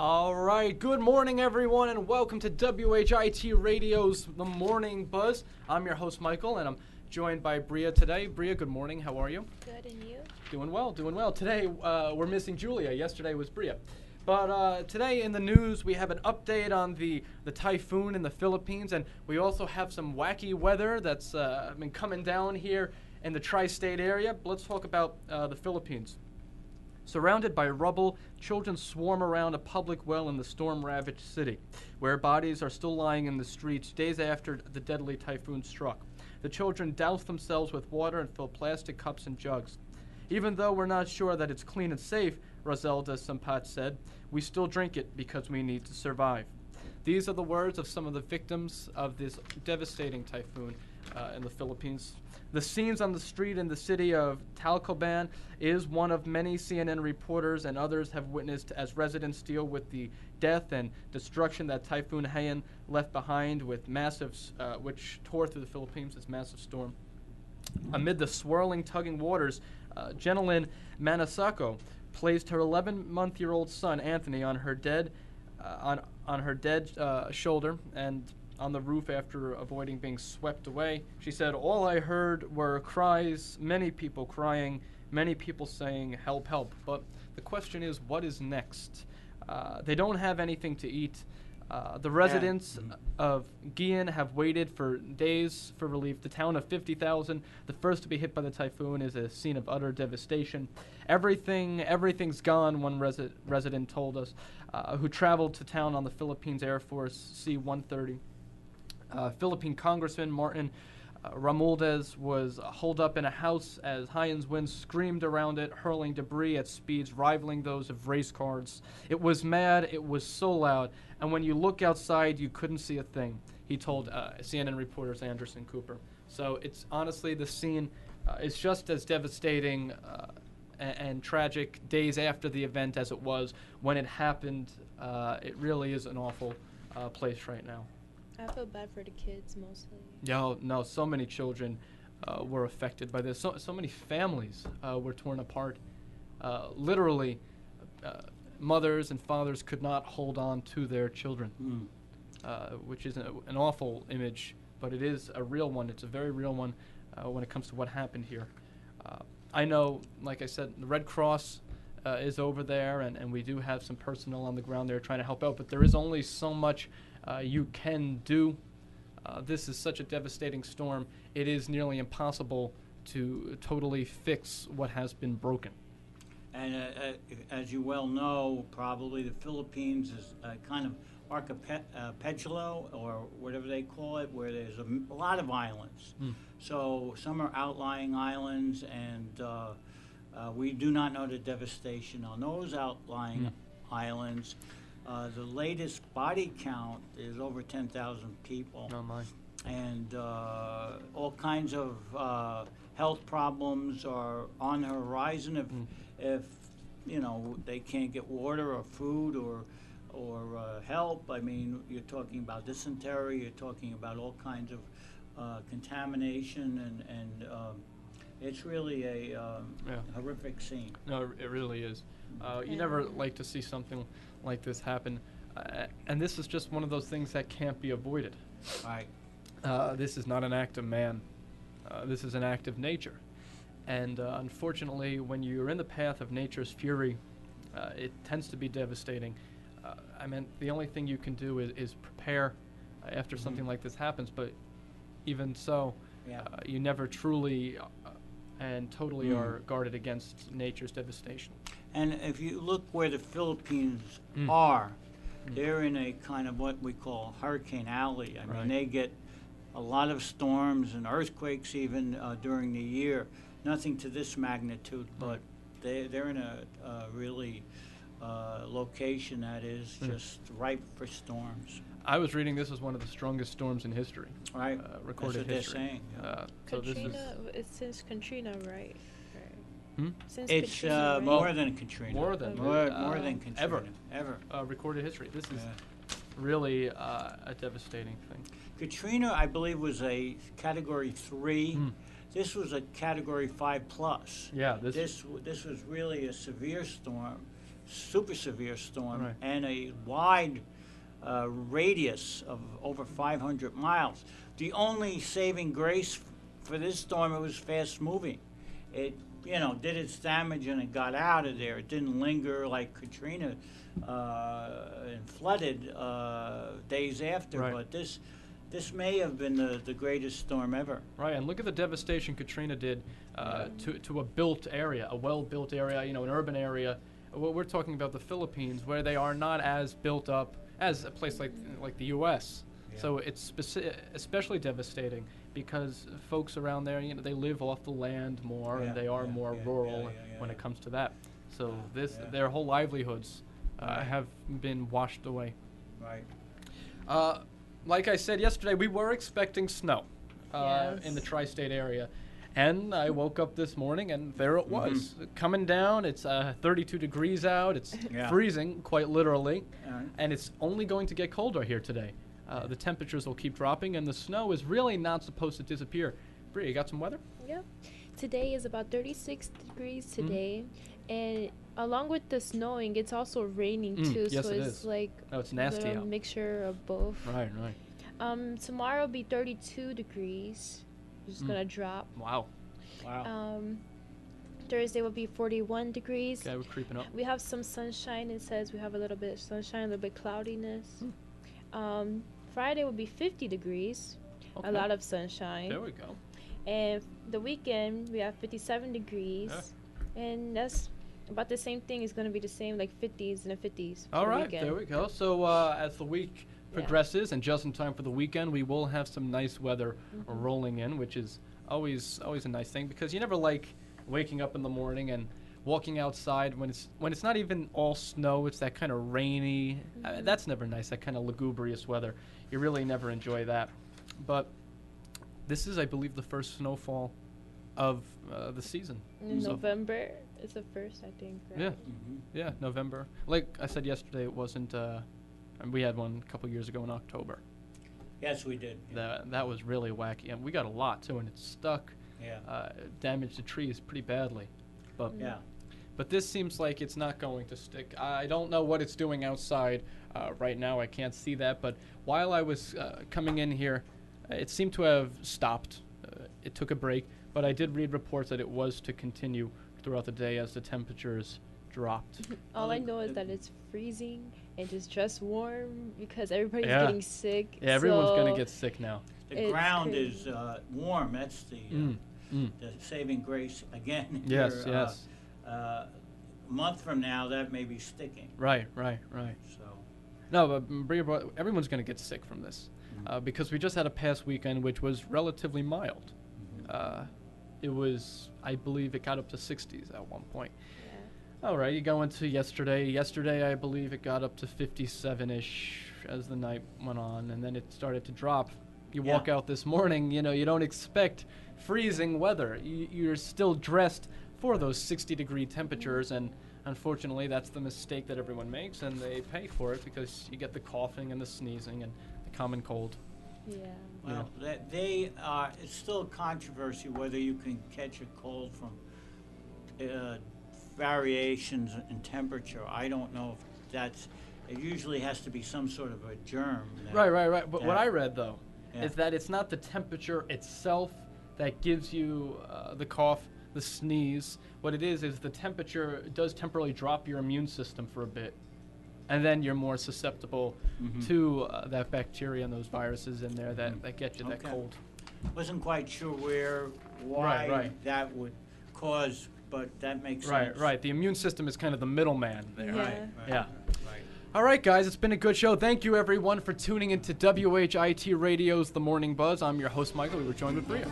All right, good morning, everyone, and welcome to WHIT Radio's The Morning Buzz. I'm your host, Michael, and I'm joined by Bria today. Bria, good morning. How are you? Good, and you? Doing well, doing well. Today, we're missing Julia. Yesterday was Bria. But today in the news, we have an update on the typhoon in the Philippines, and we also have some wacky weather that's been coming down here in the tri-state area. But let's talk about the Philippines. Surrounded by rubble, children swarm around a public well in the storm-ravaged city, where bodies are still lying in the streets days after the deadly typhoon struck. The children douse themselves with water and fill plastic cups and jugs. Even though we're not sure that it's clean and safe, Roselda Sampat said, we still drink it because we need to survive. These are the words of some of the victims of this devastating typhoon in the Philippines. The scenes on the street in the city of Tacloban is one of many CNN reporters and others have witnessed as residents deal with the death and destruction that Typhoon Haiyan left behind with which tore through the Philippines, this massive storm. Amid the swirling, tugging waters, Jenilyn Manasako placed her 11-month-old son Anthony on her dead shoulder and on the roof after avoiding being swept away. She said, all I heard were cries, many people crying, many people saying, help, help. But the question is, what is next? They don't have anything to eat. The residents of Guian have waited for days for relief. The town of 50,000, the first to be hit by the typhoon, is a scene of utter devastation. Everything's gone, one resident told us, who traveled to town on the Philippines Air Force C-130. Philippine Congressman Martin Romualdez was holed up in a house as Haiyan's winds screamed around it, hurling debris at speeds rivaling those of race cars. It was mad, it was so loud, and when you look outside, you couldn't see a thing, he told CNN reporters Anderson Cooper. So it's honestly, the scene is just as devastating and tragic days after the event as it was when it happened. It really is an awful place right now. I feel bad for the kids mostly. No, so many children were affected by this. So many families were torn apart. Literally, mothers and fathers could not hold on to their children, which is an awful image, but it is a real one. It's a very real one when it comes to what happened here. I know, like I said, the Red Cross is over there, and we do have some personnel on the ground there trying to help out, but there is only so much you can do. This is such a devastating storm. It is nearly impossible to totally fix what has been broken. And as you well know, probably the Philippines is a kind of archipelago, or whatever they call it, where there's a lot of islands. So some are outlying islands, and we do not know the devastation on those outlying islands. The latest body count is over 10,000 people. Oh my. And all kinds of health problems are on the horizon if you know, they can't get water or food or help. I mean, you're talking about dysentery, you're talking about all kinds of contamination, and it's really a horrific scene. No, it really is. You never like to see something like this happen, and this is just one of those things that can't be avoided. Right. This is not an act of man. This is an act of nature. And unfortunately, when you're in the path of nature's fury, it tends to be devastating. I mean, the only thing you can do is prepare after something like this happens, but even so, you never truly and totally are guarded against nature's devastation. And if you look where the Philippines are, they're in a kind of what we call Hurricane Alley. I mean, they get a lot of storms and earthquakes even during the year. Nothing to this magnitude, but they're in a really location that is just ripe for storms. I was reading this was one of the strongest storms in history. Right. Recorded That's what history. They're saying. So this is It's since Katrina, right? Since it's Katrina, right? more than Katrina. more than Katrina. Ever. Recorded history. This is really a devastating thing. Katrina, I believe, was a Category 3. This was a Category 5+. Yeah, This was really a severe storm. super severe storm, Right. and a wide radius of over 500 miles. The only saving grace for this storm, it was fast moving. It, did its damage and it got out of there. It didn't linger like Katrina and flooded days after. Right. But this may have been the greatest storm ever. Right, and look at the devastation Katrina did to a built area, a well-built area, an urban area. We're talking about the Philippines, where they are not as built up as a place like the U.S. Yeah. So it's especially devastating because folks around there, they live off the land more, and they are more rural when it comes to that. So their whole livelihoods have been washed away. Right. Like I said yesterday, we were expecting snow in the tri-state area. And I woke up this morning, and there it was, coming down. It's 32 degrees out. It's freezing, quite literally. And it's only going to get colder here today. The temperatures will keep dropping, and the snow is really not supposed to disappear. Bria, you got some weather? Yep. Today is about 36 degrees today. And along with the snowing, it's also raining too. Yes, so it it's is. like It's nasty a out. mixture of both. Right. Tomorrow will be 32 degrees. It's just gonna drop. Wow. Thursday will be 41 degrees. Okay, we're creeping up. We have some sunshine. It says we have a little bit of sunshine, a little bit cloudiness. Friday will be 50 degrees. Okay. A lot of sunshine. There we go. And the weekend we have 57 degrees. And that's about the same thing. It's gonna be the same, like 50s and the 50s. All for the right, weekend. there we go. So as the week progresses and just in time for the weekend, we will have some nice weather rolling in, which is always a nice thing because you never like waking up in the morning and walking outside when it's not even all snow. It's that kind of rainy. That's never nice. That kind of lugubrious weather. You really never enjoy that. But this is, I believe, the first snowfall of the season. In November is the first, I think. Right? Yeah, November. Like I said yesterday, it wasn't. And we had one a couple years ago in October. Yes, we did. That was really wacky, and we got a lot too, and it stuck. Damaged the trees pretty badly, but But this seems like it's not going to stick. I don't know what it's doing outside right now. I can't see that, but while I was coming in here, it seemed to have stopped. It took a break, but I did read reports that it was to continue throughout the day as the temperatures dropped. All I know is that it's freezing and it's just warm because everybody's getting sick. Yeah, everyone's going to get sick now. The ground is warm. That's the saving grace again. Yes, here, yes. A month from now, that may be sticking. Right. So. No, but Bria, everyone's going to get sick from this because we just had a past weekend which was relatively mild. It was, I believe, it got up to 60s at one point. All right, you go into yesterday. Yesterday, I believe it got up to 57-ish as the night went on, and then it started to drop. You walk out this morning, you don't expect freezing weather. You're still dressed for those 60-degree temperatures, and unfortunately, that's the mistake that everyone makes, and they pay for it because you get the coughing and the sneezing and the common cold. Yeah. Well, it's still a controversy whether you can catch a cold from variations in temperature. I don't know if that's. It usually has to be some sort of a germ. Right. But what I read though is that it's not the temperature itself that gives you the cough, the sneeze. What it is the temperature does temporarily drop your immune system for a bit, and then you're more susceptible to that bacteria and those viruses in there that get you that cold. Wasn't quite sure why that would cause. But that makes sense. Right. The immune system is kind of the middleman there. Yeah. Right. All right, guys, it's been a good show. Thank you, everyone, for tuning into WHIT Radio's The Morning Buzz. I'm your host, Michael. We were joined with Bria.